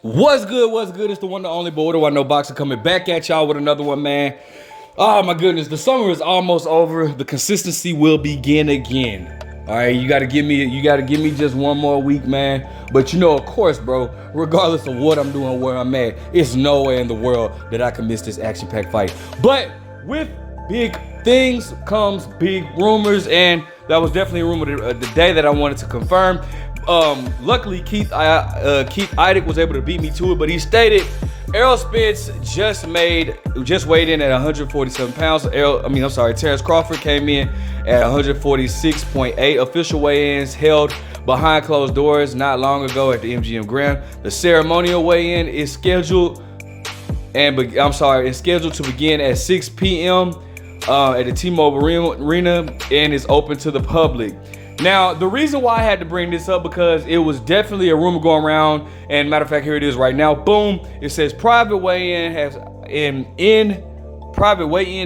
What's good? What's good? It's the one, the only boy, the one, no boxer, coming back at y'all with another one, man. Oh my goodness, the summer is almost over. The consistency will begin again. All right, you gotta give me just one more week, man. But you know, of course, bro, regardless of what I'm doing, where I'm at, it's no way in the world that I can miss this action-packed fight. But with big things comes big rumors, and that was definitely a rumor the day that I wanted to confirm. Luckily, Keith Idec was able to beat me to it, but he stated Errol Spence just weighed in at 147 pounds. Terence Crawford came in at 146.8. Official weigh-ins held behind closed doors not long ago at the MGM Grand. The ceremonial weigh-in is scheduled to begin at 6 p.m. At the T-Mobile Arena and is open to the public. Now, the reason why I had to bring this up because it was definitely a rumor going around, and matter of fact, here it is right now. Boom! It says private weigh-in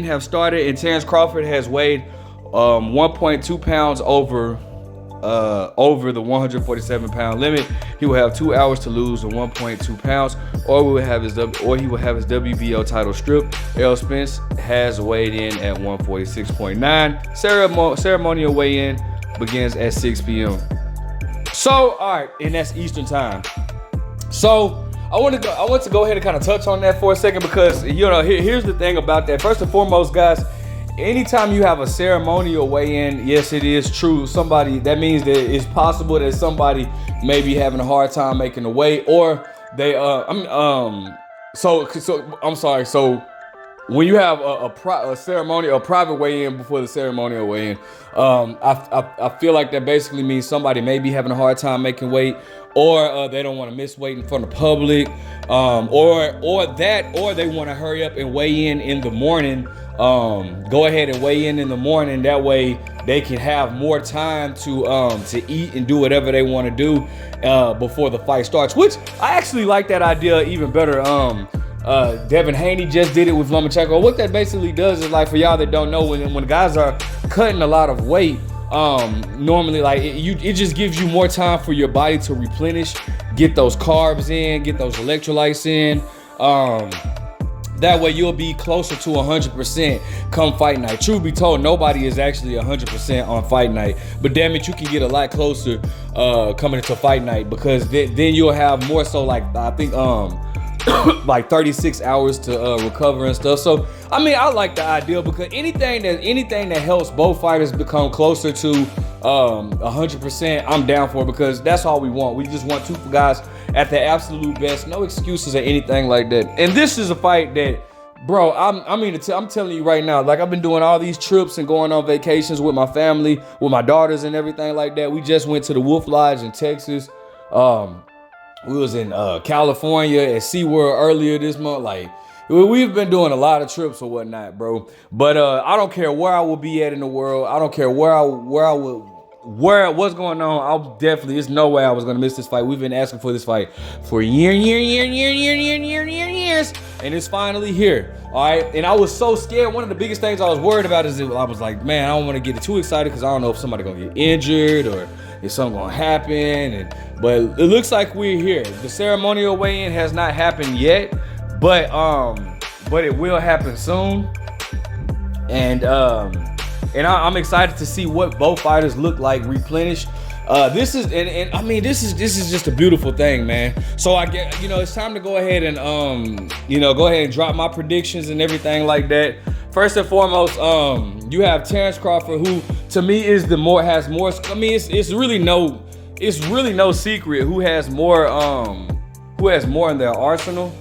have started, and Terence Crawford has weighed 1.2 pounds over the 147-pound limit. He will have 2 hours to lose the 1.2 pounds, or he will have his WBO title stripped. Errol Spence has weighed in at 146.9. Ceremonial weigh-in begins at 6 p.m. So, all right, and that's Eastern time. So, I want to go ahead and kind of touch on that for a second because, you know, here's the thing about that. First and foremost, guys, anytime you have a ceremonial weigh-in, yes, it is true. That means that it's possible that somebody may be having a hard time making the weight, or they, So when you have a private weigh-in before the ceremonial weigh-in, I feel like that basically means somebody may be having a hard time making weight, or they don't want to miss weight in front of public, or they want to hurry up and weigh in the morning. Go ahead and weigh in the morning. That way they can have more time to eat and do whatever they want to do before the fight starts. Which I actually like that idea even better. Devin Haney just did it with Lomachenko. What that basically does is, like, for y'all that don't know, when guys are cutting a lot of weight, normally, like, it just gives you more time for your body to replenish, get those carbs in, get those electrolytes in. That way you'll be closer to 100% come fight night. Truth be told, nobody is actually 100% on fight night, but damn it, you can get a lot closer coming into fight night, because then you'll have more so, like, I think like 36 hours to recover and stuff. So I mean, I like the idea because anything that helps both fighters become closer to 100%, I'm down for, because that's all we want. We just want two guys at the absolute best, no excuses or anything like that. And this is a fight that, bro, I'm telling you right now, like, I've been doing all these trips and going on vacations with my family, with my daughters and everything like that. We just went to the Wolf Lodge in Texas. We was in California at SeaWorld earlier this month. Like, we've been doing a lot of trips or whatnot, bro. But I don't care where I will be at in the world. I don't care what's going on. There's no way I was gonna miss this fight. We've been asking for this fight for years, and it's finally here. All right, and I was so scared. One of the biggest things I was worried about is that I was like, man, I don't want to get too excited because I don't know if somebody gonna get injured or if something gonna happen. But it looks like we're here. The ceremonial weigh-in has not happened yet, but it will happen soon. And I'm excited to see what both fighters look like replenished. This is just a beautiful thing, man. So I get, it's time to go ahead and drop my predictions and everything like that. First and foremost, you have Terence Crawford, who to me has more. I mean, it's really no secret who has more in their arsenal.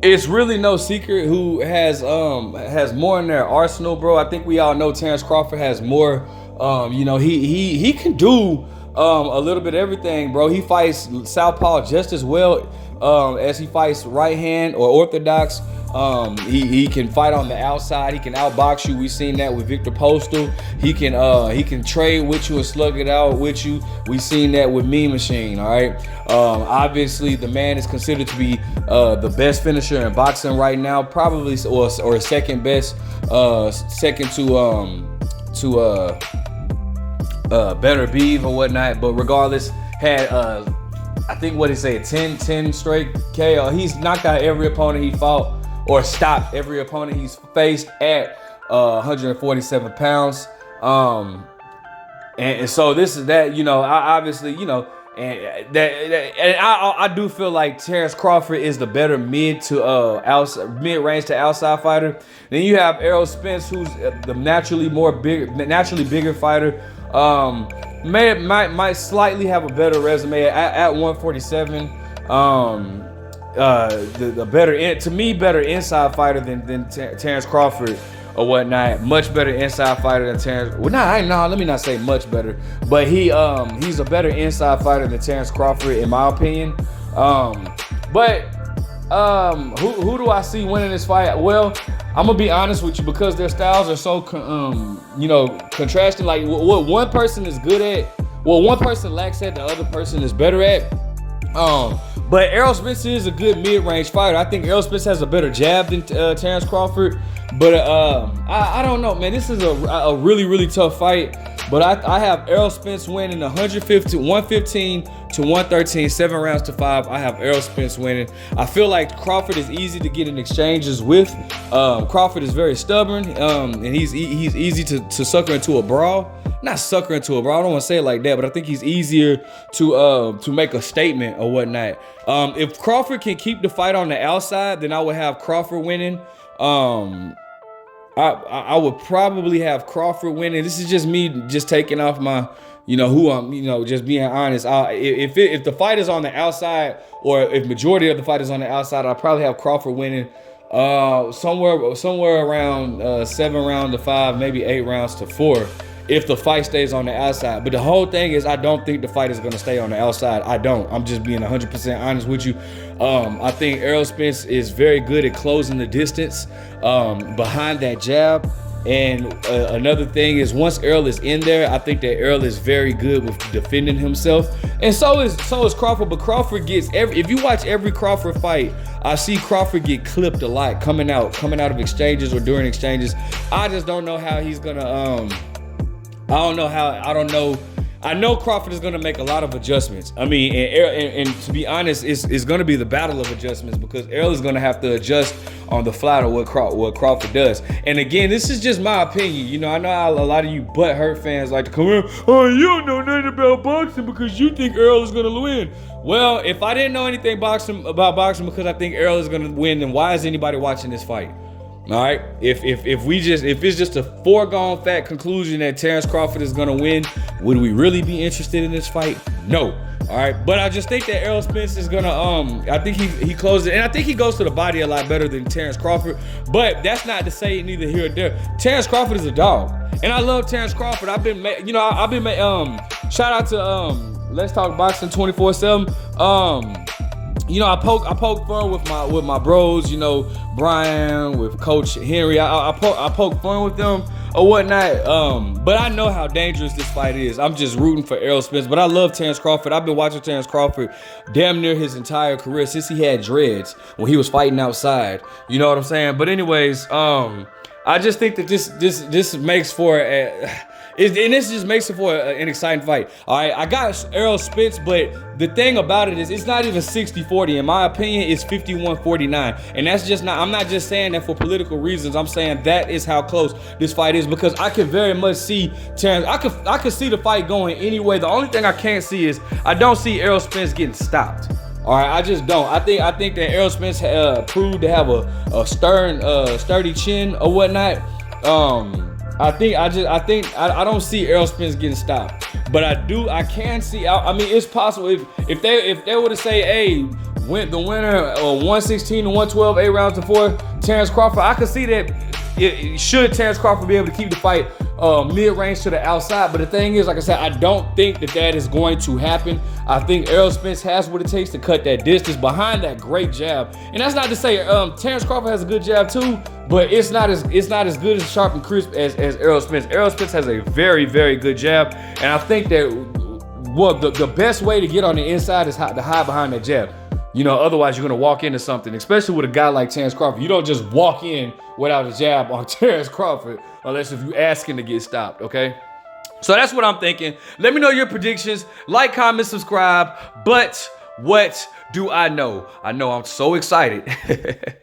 It's really no secret who has more in their arsenal, bro. I think we all know Terence Crawford has more. He can do a little bit of everything, bro. He fights southpaw just as well as he fights right hand or orthodox. He can fight on the outside. He can outbox you. We've seen that with Victor Postal. He can trade with you and slug it out with you. We've seen that with Mean Machine. All right. Obviously, the man is considered to be the best finisher in boxing right now, probably, or second best, second to Better Beef or whatnot. But regardless, had I think what he said, 10 straight KO. He's knocked out every opponent he fought or stopped every opponent he's faced at 147 pounds. And so this is that, you know, I obviously, you know, and I do feel like Terence Crawford is the better mid-range to outside fighter. Then you have Errol Spence, who's the naturally bigger fighter. Might slightly have a better resume at 147. The better inside fighter than Terence Crawford or whatnot. Much better inside fighter than Terence. Well, let me not say much better, but he's a better inside fighter than Terence Crawford in my opinion. Who do I see winning this fight? Well, I'm gonna be honest with you, because their styles are so contrasting. Like what one person is good at, what one person lacks at, the other person is better at. But Errol Spence is a good mid-range fighter. I think Errol Spence has a better jab than Terence Crawford. But I don't know, man. This is a really, really tough fight. But I have Errol Spence winning 115 to 113, 7 rounds to 5. I have Errol Spence winning. I feel like Crawford is easy to get in exchanges with. Crawford is very stubborn, and he's easy to sucker into a brawl. Not sucker into a brawl, I don't want to say it like that, but I think he's easier to make a statement or whatnot. If Crawford can keep the fight on the outside, then I would have Crawford winning. I would probably have Crawford winning. This is just me just taking off my, who I'm, just being honest. If the fight is on the outside, or if majority of the fight is on the outside, I'll probably have Crawford winning somewhere around 7 rounds to 5, maybe 8 rounds to 4. If the fight stays on the outside. But the whole thing is, I don't think the fight is going to stay on the outside. I don't. I'm just being 100% honest with you. I think Errol Spence is very good at closing the distance behind that jab. And another thing is, once Errol is in there, I think that Errol is very good with defending himself. And so is Crawford. But Crawford gets if you watch every Crawford fight, I see Crawford get clipped a lot coming out of exchanges or during exchanges. I just don't know how he's gonna I know Crawford is going to make a lot of adjustments. I mean, and to be honest, it's going to be the battle of adjustments, because Errol is going to have to adjust on the fly to what Crawford does. And again, this is just my opinion. I know a lot of you butthurt fans like to come in, oh, you don't know nothing about boxing because you think Errol is going to win. Well, if I didn't know anything about boxing because I think Errol is going to win, then why is anybody watching this fight? All right, if it's just a foregone fact conclusion that Terence Crawford is gonna win, would we really be interested in this fight? No. All right, but I just think that Errol Spence is gonna I think he closes it, and I think he goes to the body a lot better than Terence Crawford. But that's not to say neither here or there. Terence Crawford is a dog, and I love Terence Crawford. Shout out to Let's Talk Boxing 24/7. I poke fun with my bros, Brian, with Coach Henry. I poke fun with them or whatnot. But I know how dangerous this fight is. I'm just rooting for Errol Spence. But I love Terence Crawford. I've been watching Terence Crawford damn near his entire career, since he had dreads when he was fighting outside. You know what I'm saying? But anyways, I just think that this makes for this just makes it for an exciting fight. All right, I got Errol Spence, but the thing about it is, it's not even 60-40. In my opinion, it's 51-49. And that's just not, I'm not just saying that for political reasons. I'm saying that is how close this fight is, because I can very much see Terence. I could see the fight going anyway. The only thing I can't see is, I don't see Errol Spence getting stopped. All right, I just don't. I think that Errol Spence proved to have a sturdy chin or whatnot. I don't see Errol Spence getting stopped, but I can see. I mean, it's possible if they were to say, hey, the winner 116 to 112, 8 rounds to 4, Terence Crawford. I could see that. Should Terence Crawford be able to keep the fight mid-range to the outside? But the thing is, like I said, I don't think that is going to happen. I think Errol Spence has what it takes to cut that distance behind that great jab. And that's not to say Terence Crawford has a good jab too, but it's not as good as sharp and crisp as Errol Spence. Errol Spence has a very, very good jab, and I think that the best way to get on the inside is to hide behind that jab. Otherwise you're gonna walk into something, especially with a guy like Terence Crawford. You don't just walk in without a jab on Terence Crawford, unless if you asking to get stopped, okay? So that's what I'm thinking. Let me know your predictions. Like, comment, subscribe. But What do I know? I know I'm so excited.